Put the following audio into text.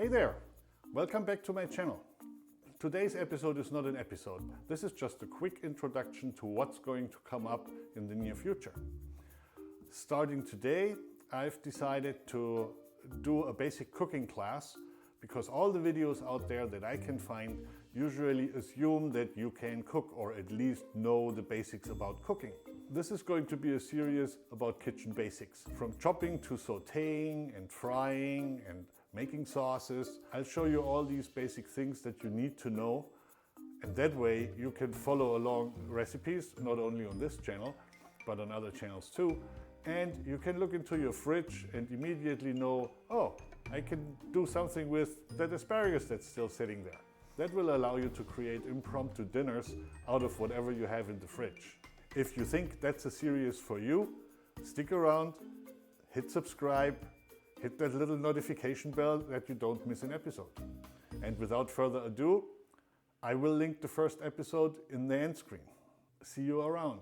Hey there! Welcome back to my channel. Today's episode is not an episode. This is just a quick introduction to what's going to come up in the near future. Starting today, I've decided to do a basic cooking class because all the videos out there that I can find usually assume that you can cook or at least know the basics about cooking. This is going to be a series about kitchen basics. From chopping to sautéing and frying and making sauces. I'll show you all these basic things that you need to know, and that way you can follow along recipes, not only on this channel, but on other channels too. And you can look into your fridge and immediately know, oh, I can do something with that asparagus that's still sitting there. That will allow you to create impromptu dinners out of whatever you have in the fridge. If you think that's a series for you, stick around, hit subscribe, hit that little notification bell that you don't miss an episode. And without further ado, I will link the first episode in the end screen. See you around.